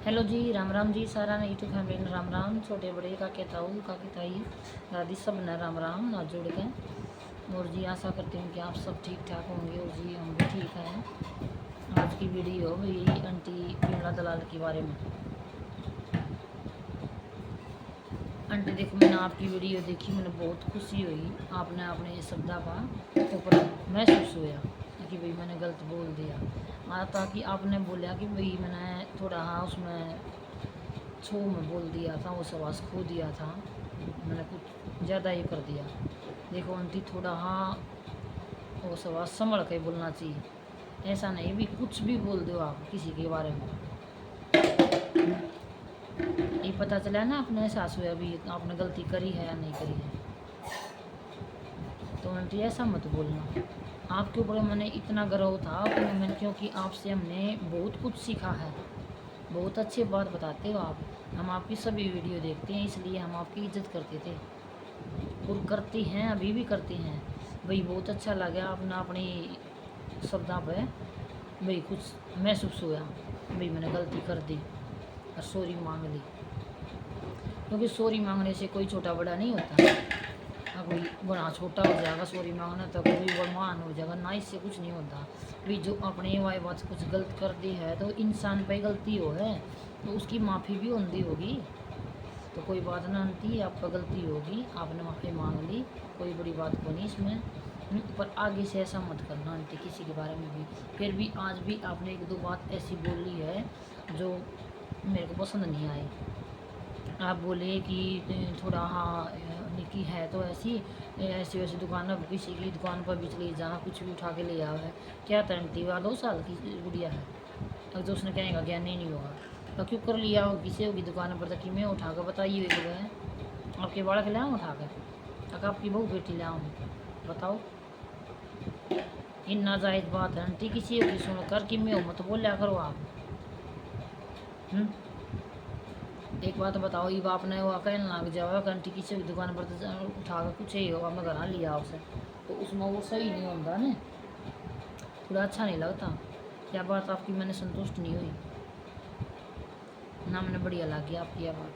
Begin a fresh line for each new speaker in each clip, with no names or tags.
Hello जी, राम राम जी। सारा ने YouTube family ने राम राम। छोटे बड़े काके ताऊ काकी ताई दादी सब ने राम राम ना जोड़ के। और जी आशा करती हूँ कि आप सब ठीक ठाक होंगे। और जी हम भी ठीक हैं। आज की वीडियो यही आंटी बिमला दलाल के बारे में। आंटी देखो, मैंने आपकी वीडियो देखी, मैंने बहुत खुशी हुई। आपने अपने शब्दा का ऊपर महसूस हुआ कि भाई मैंने गलत बोल दिया। ताकि आपने बोला कि भाई मैंने थोड़ा हाँ उसमें छो में बोल दिया था, वो सवास खो दिया था, मैंने कुछ ज़्यादा ही कर दिया। देखो आंटी, थोड़ा हाँ वो सवास संभल के बोलना चाहिए। ऐसा नहीं भी कुछ भी बोल दो आप किसी के बारे में। ये पता चला ना आपने एहसास हुआ अभी आपने गलती करी है या नहीं करी है। तो आंटी ऐसा मत बोलना। आपके ऊपर मैंने इतना गर्व था मैंने, क्योंकि आपसे हमने बहुत कुछ सीखा है। बहुत अच्छी बात बताते हो आप। हम आपकी सभी वीडियो देखते हैं, इसलिए हम आपकी इज्जत करते थे और करते हैं, अभी भी करते हैं। भाई बहुत अच्छा लगा आपने अपनी शब्दों पे भाई कुछ महसूस हुआ भाई मैंने गलती कर दी और सॉरी मांग ली। क्योंकि सॉरी मांगने से कोई छोटा बड़ा नहीं होता। अब कोई बड़ा छोटा हो जाएगा सॉरी मांगना, तो कोई बड़मान हो जाएगा ना, इससे कुछ नहीं होता। भाई जो अपने वाई बात कुछ गलत कर दी है तो इंसान पे गलती हो है तो उसकी माफ़ी भी होती होगी। तो कोई बात ना आंटी, आपका गलती होगी, आपने माफ़ी मांग ली, कोई बड़ी बात को नहीं इसमें। पर आगे से ऐसा मत करना आंटी किसी के बारे में भी। फिर भी आज भी आपने एक दो बात ऐसी बोली है जो मेरे को पसंद नहीं आई। आप बोले कि थोड़ा हाँ निकी है तो ऐसी ऐसी वैसी दुकान पर किसी की दुकान पर भी चली जाना, कुछ भी उठा के ले आओ है। क्या तंटी वाला 2 साल की गुड़िया है, अगर तो उसने कहेगा ज्ञान नहीं होगा तो क्यों कर लिया हो किसी होगी दुकान पर, तक मैं उठा कर बताइए है आपके बालक लाऊँ उठा कर, तक आपकी बहू बेटी लाऊँ, बताओ। इन नाजायज़ बात है आंटी, किसी होगी सुनकर कि मैं मत बोलिया करो आप। एक बात बताओ, ये बाप ने वो कहने लग जाओ घंटी किसी की दुकान पर तो उठा कर कुछ ही होगा मैं घर लिया उसे, तो उसमें वो सही नहीं होता ना, थोड़ा अच्छा नहीं लगता। क्या बात आपकी मैंने संतुष्ट नहीं हुई ना, मैंने बढ़िया लगी आपकी यह बात।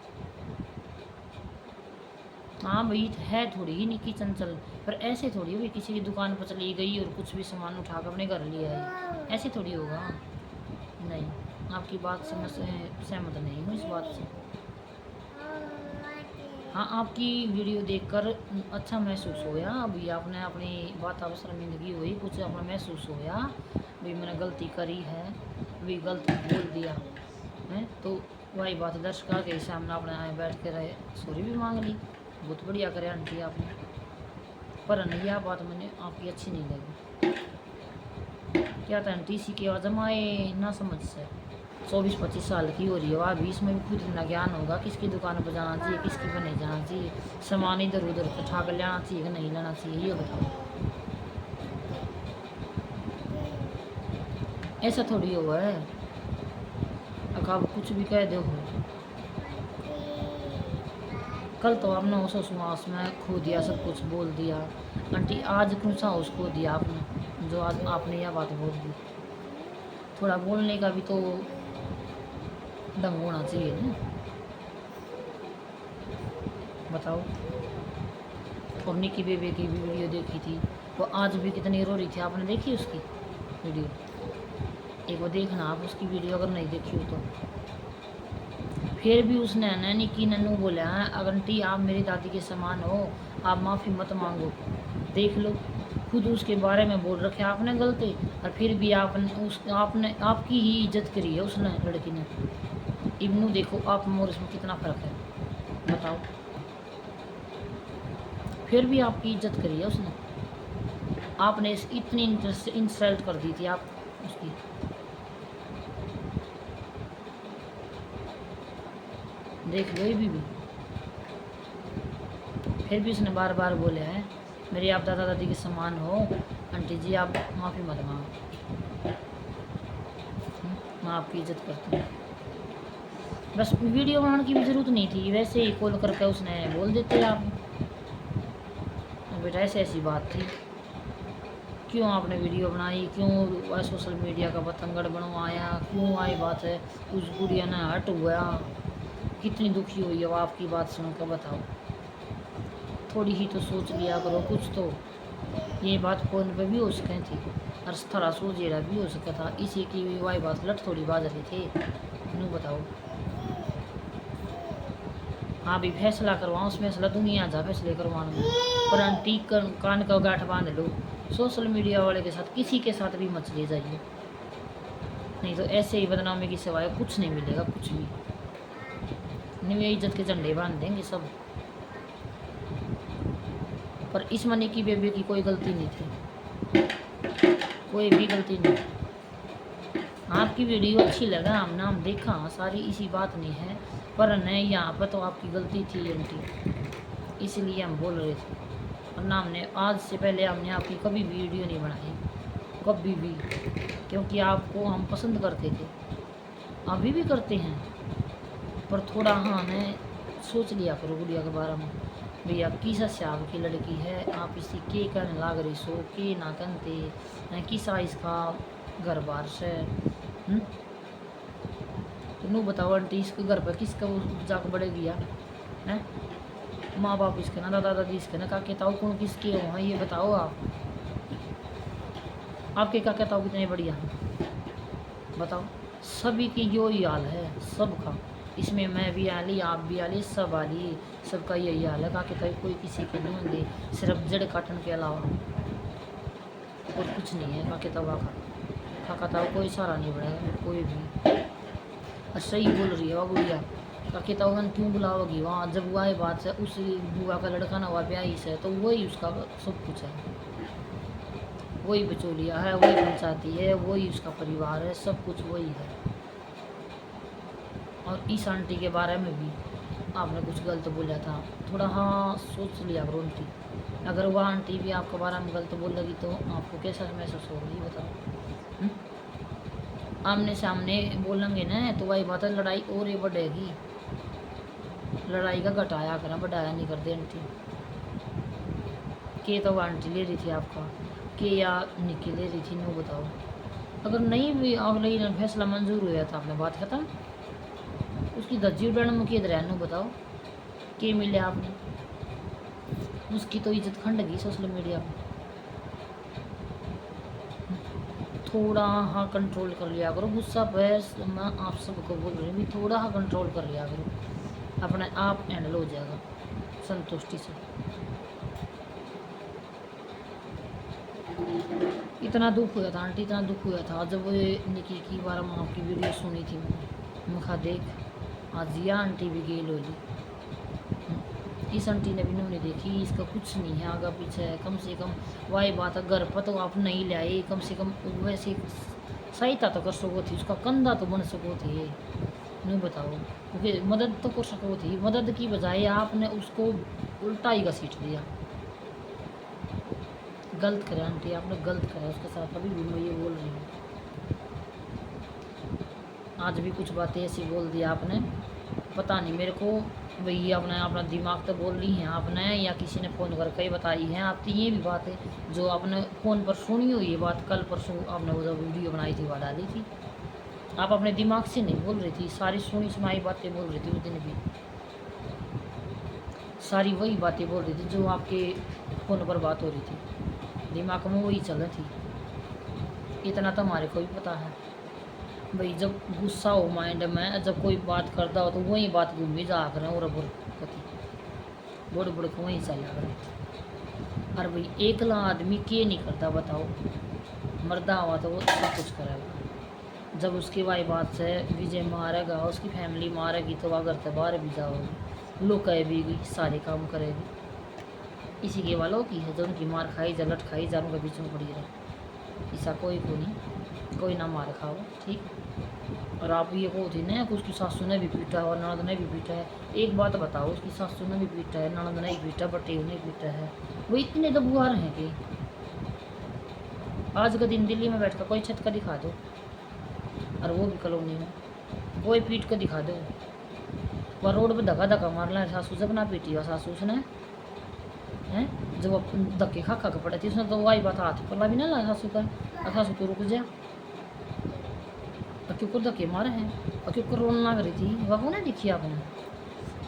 हाँ भाई है थोड़ी ही निकी चंचल, पर ऐसे थोड़ी हुई किसी की दुकान पर चली गई और कुछ भी सामान उठा कर अपने घर लिया है, ऐसे थोड़ी होगा। नहीं, आपकी बात से मैं सहमत नहीं हूँ इस बात से। हाँ, आपकी वीडियो देखकर अच्छा महसूस होया। अभी आपने अपनी बात आप शर्मिंदगी हुई, कुछ अपना महसूस होया भी मैंने गलती करी है, भी गलत बोल दिया है। तो वही बात दर्शकों के सामने आपने आए बैठ के रहे सॉरी भी मांग ली, बहुत बढ़िया करे आंटी आपने। पर नहीं, यह बात मैंने आपकी अच्छी नहीं लगी। क्या था आंटी, इसी की आजम आए ना समझ से 24-25 साल की हो रही है, अभी इसमें भी खुद इतना ज्ञान होगा किसकी दुकान पर जाना चाहिए किसकी पर नहीं जाना चाहिए, सामान इधर उधर उठा कर लेना चाहिए कि नहीं लेना चाहिए, ये बताओ। ऐसा थोड़ी हुआ है अगर आप कुछ भी कह दो। कल तो आपने उस मास में खो दिया, सब कुछ बोल दिया आंटी। आज कौन सा उस खो दिया आपने जो आज आपने यह बात बोल दी। थोड़ा बोलने का भी तो ढंग होना चाहिए ना, बताओ। और निकी बेबे की भी वीडियो देखी थी, वो आज भी कितनी रो रही थी, आपने देखी उसकी वीडियो? एक बार देखना आप उसकी वीडियो अगर नहीं देखी हो तो। फिर भी उसने ना निकी नन्नू बोला है, अगर आंटी आप मेरी दादी के समान हो, आप माफ़ी मत मांगो। देख लो, खुद उसके बारे में बोल रखे आपने गलती, और फिर भी आपने आपकी ही इज्जत करी है उसने लड़की ने। इब्नू देखो आप और इसमें कितना फ़र्क है, बताओ। फिर भी आपकी इज्जत करी है उसने, आपने इतनी इंसल्ट कर दी थी आप उसकी। देख लो ये भी फिर भी उसने बार बार बोले है मेरी आप दादा दादी के समान हो, आंटी जी आप माफ़ी मत मांगो, मैं आपकी इज्जत करती हूँ। बस वीडियो बनाने की भी ज़रूरत नहीं थी, वैसे ही कॉल करके उसने बोल देते आप। बेटा ऐसी ऐसी बात थी। क्यों आपने वीडियो बनाई, क्यों सोशल मीडिया का बतंगड़ बनवाया, क्यों आई बात है उस गुड़िया ने हट हुआ, कितनी दुखी हुई है वो आपकी बात सुनकर, बताओ। थोड़ी ही तो सोच लिया करो कुछ तो। ये बात फ़ोन पे भी हो सके थी और थोड़ा सोचेरा भी हो सका था, इसी की भी वाई बात लट थोड़ी बाज रही थे। नू बताओ। हाँ भी फैसला करवाओ, उस फैसला दुनिया जा फैसले करवाने में, पर आंटी कान का गांठ बांध लो। सोशल मीडिया वाले के साथ किसी के साथ भी मत ले जाइए, नहीं तो ऐसे ही बदनामी की सिवाय कुछ नहीं मिलेगा, कुछ भी नहीं। इज्जत के झंडे बांध देंगे सब। पर इस मनी की बेबी की कोई गलती नहीं थी, कोई भी गलती नहीं। आपकी वीडियो अच्छी लगा, हमने हम देखा सारी, इसी बात नहीं है, पर नहीं यहाँ पर तो आपकी गलती थी आंटी, इसलिए हम बोल रहे थे। वरना हमने आज से पहले हमने आपकी कभी वीडियो नहीं बनाई, कभी भी, क्योंकि आपको हम पसंद करते थे, अभी भी करते हैं। पर थोड़ा हाँ मैं सोच लिया करो गुड़िया के बारे में, भैया किस हिसाब की लड़की है, आप इसी के कहने लाग रही सो के ना कहते किसा इसका घर बार से। तो नू बताओ आंटी, इसके घर पर किसका वो जाकर बड़े गया है? माँ बाप इसके ना, दादा दादी इसके ना, काके ताऊ कौन किसके हो हैं, ये बताओ आप। आपके काके ताऊ कितने बढ़िया हैं बताओ। सभी की यो ही हाल है, सबका। इसमें मैं भी आली, आप भी आली, सब आली, सबका यही हाल है। काके ताऊ कोई किसी के नहीं होंगे, सिर्फ जड़ काटन के अलावा और कुछ नहीं है। काके ताऊ का काका ताऊ कोई सहारा नहीं बढ़ेगा कोई भी। सही बोल रही है वो गुड़िया, काके ताऊ क्यों बुलाओगी वहाँ, जब वो आए बात से उस बुआ का लड़का ना हुआ ब्याह से, तो वही उसका सब कुछ है, वही बचोलिया है, वही पंचायती है, वही उसका परिवार है, सब कुछ वही है। और इस आंटी के बारे में भी आपने कुछ गलत बोला था, थोड़ा हाँ सोच लिया करो आंटी। अगर वह आंटी भी आपके बारे में गलत बोल लगी तो आपको कैसा महसूस होगी बताओ। आमने सामने बोलेंगे ना तो वही बात है, लड़ाई और ये बढ़ेगी। लड़ाई का घटाया करना, बढ़ाया नहीं करते आंटी। के तो आंटी ले रही थी आपका, के या निकी ले रही थी, नो बताओ। अगर नहीं भी अगले फैसला मंजूर हुआ था, आपने बात खत्म, उसकी धज्जी उड़ाने में किधर है, नो बताओ। के मिले आपने, उसकी तो इज्जत खंड गई सोशल मीडिया पर। थोड़ा हाँ कंट्रोल कर लिया करो गुस्सा पर, मैं आप सबको बोल रही हूँ थोड़ा हाँ कंट्रोल कर लिया करो, अपने आप हैंडल हो जाएगा संतुष्टि से। इतना दुख हुआ था आंटी, इतना दुख हुआ था जब वो निकी की बार माँ की वीडियो सुनी थी मैंने, मुखा देख आज या आंटी भी गेल होली। इस आंटी ने भी नहीं देखी, इसका कुछ नहीं है आगे पीछे है, कम से कम वही बात है घर पर तो आप नहीं ले आए, कम से कम वैसे सहायता तो कर सको थी, उसका कंधा तो बन सको थे, नहीं बताओ, क्योंकि मदद तो कर सको थी। मदद की बजाय आपने उसको उल्टा ही घसीट दिया। गलत करे आंटी, आपने गलत करा उसके साथ, अभी भी मैं ये बोल रही हूँ। आज भी कुछ बातें ऐसी बोल दी आपने, पता नहीं मेरे को भैया आपने अपना दिमाग तो बोल रही हैं आपने, या किसी ने फ़ोन करके ही बताई हैं आपकी ये भी बात है, जो आपने फ़ोन पर सुनी हो ये बात, कल परसों आपने वो जो वीडियो बनाई थी वह डाली थी, आप अपने दिमाग से नहीं बोल रही थी, सारी सुनी सुनाई बातें बोल रही थी उस दिन भी, सारी वही बातें बोल रही थी जो आपके फ़ोन पर बात हो रही थी, दिमाग में वही चल रही थी। इतना तो हमारे को भी पता है भाई, जब गुस्सा हो माइंड में, जब कोई बात करता हो तो वही बात घूमी जा कर और बुढ़ बुढ़ को वहीं चला कर। और भाई एकला आदमी के नहीं करता बताओ, मर्दा हुआ तो वो सब कुछ करेगा। जब उसकी वाई बात से विजय मारेगा, उसकी फैमिली मारेगी, तो वह घर से बाहर भी जाओगी, लोग भी सारे काम करेगी। इसी के वालों की है जो उनकी मार खाई जा, लट खाई जा, उनके बीच में पड़ी रहे, ऐसा कोई को नहीं, कोई ना मार खाओ ठीक। और आप ये को थी ना कि उसकी सासू ने भी पीटा है और ननद ने भी पीटा है, एक बात बताओ, उसकी सासू ने भी पीटा है, ननद ने भी पीटा, बटेव ने पीटा है, वो इतने दबुआर हैं कि आज का दिन दिल्ली में बैठकर कोई छत का दिखा दो, और वो भी कॉलोनी में कोई पीट कर दिखा दो, वह रोड पर धक्का धक्का मार लें, सासू जब ना पीटी हो सासू उसने हैं, जब वो धक्के खा खा के पड़े थी उसने तो वही बात हाथ पल्ला भी ना लगा सासू का। सासू तो रुक जा, क्यों को धक्के मारे हैं और क्यों को रोने लग रही थी, वह को नहीं दिखी आपने।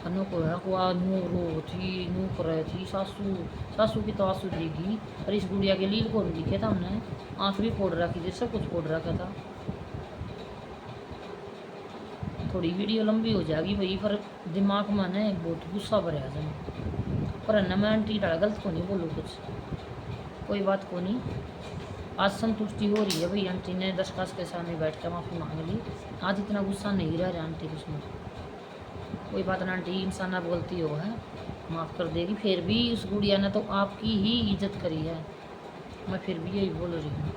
अनु को है को नू रो थी, नू कर रही थी सासू। सासू की तो आंसू देगी, और इस गुड़िया के लील को नहीं दिखे था हमने। आँख भी फोड़ रखी थी, सब कुछ फोड़ रखा था। थोड़ी वीडियो लंबी हो जाएगी भाई, पर दिमाग में ना बहुत गुस्सा भरा जम। पर न मैं आंटी डाला गलत को नहीं बोलूँ कुछ, कोई बात को नहीं। आज संतुष्टि हो रही है भाई, आंटी ने 10 कास के सामने बैठ कर माफ़ी मांग ली। आज इतना गुस्सा नहीं रह रहा आंटी उसमें। कोई बात ना आंटी, इंसान बोलती हो है, माफ़ कर देगी। फिर भी उस गुड़िया ने तो आपकी ही इज्जत करी है, मैं फिर भी यही बोल रही हूँ।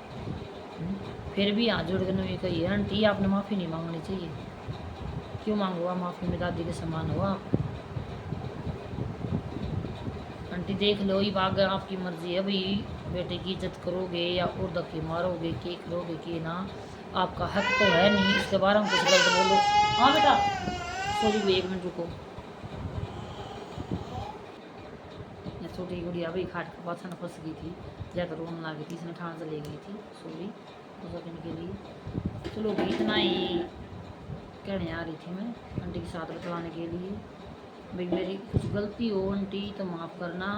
फिर भी हाथ जोड़ कर ये कही है आंटी, आपने माफ़ी नहीं मांगनी चाहिए। क्यों मांगो आप माफ़ी, में दादी के समान हो आप। आंटी देख लो, ये बाग आपकी मर्जी है भाई, बेटे की इज्जत करोगे या और धक्के मारोगे, के करोगे कि ना, आपका हक तो है नहीं। इसके बारे में कुछ गलत बोलो। हाँ बेटा सॉरी भाई, 1 मिनट रुको। छोटी गुड़िया भाई खाट के पास न फंस गई थी, ज़्यादा रोने लगी थी, इसने ठान से ले गई थी। सॉरी उस दिन के लिए। चलो भाई इतना ही कहने आ रही थी मैं आंटी के साथ बतलाने के लिए। भाई मेरी कुछ गलती हो आंटी तो माफ़ करना,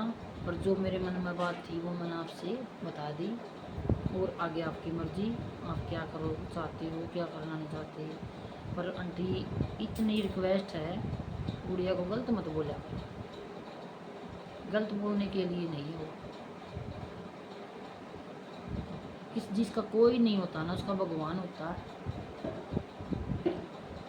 पर जो मेरे मन में बात थी वो मैंने आपसे बता दी। और आगे आपकी मर्ज़ी, आप क्या करो चाहते हो, क्या करना नहीं चाहते। पर आंटी इतनी रिक्वेस्ट है, गुड़िया को गलत मत बोला, गलत बोलने के लिए नहीं हो। किस जिसका कोई नहीं होता ना, उसका भगवान होता है।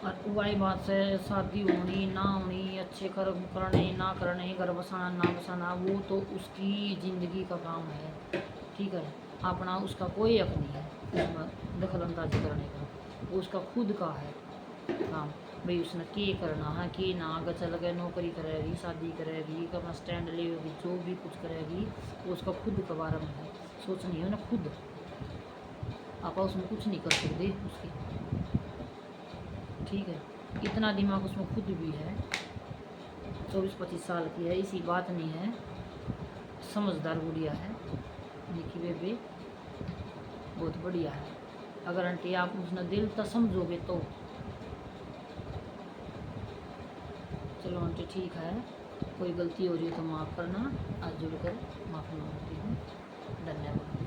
और वही बात से शादी होनी ना होनी, अच्छे कर्म करने ना करने, घर बसाना ना बसाना, वो तो उसकी ज़िंदगी का काम है। ठीक है, अपना उसका कोई हक नहीं है उसमें दखल अंदाजी करने का, वो उसका खुद का है काम। भाई उसने के करना है कि ना, आगे चल गए नौकरी करेगी, शादी करेगी, अपना स्टैंड लेगी, जो भी कुछ करेगी वो उसका खुद का बारे में है, सोचनी है ना खुद। आप उसमें कुछ नहीं कर सकते उसकी। ठीक है, इतना दिमाग उसमें खुद भी है, 24-25 साल की है, इसी बात नहीं है, समझदार गुड़िया है, निकी बेबी बहुत बढ़िया है। अगर आंटी आप उसने दिल तक समझोगे तो। चलो आंटी ठीक है, कोई गलती हो रही है तो माफ़ करना, आज जुड़कर माफ़ी मांगती हूँ। धन्यवाद।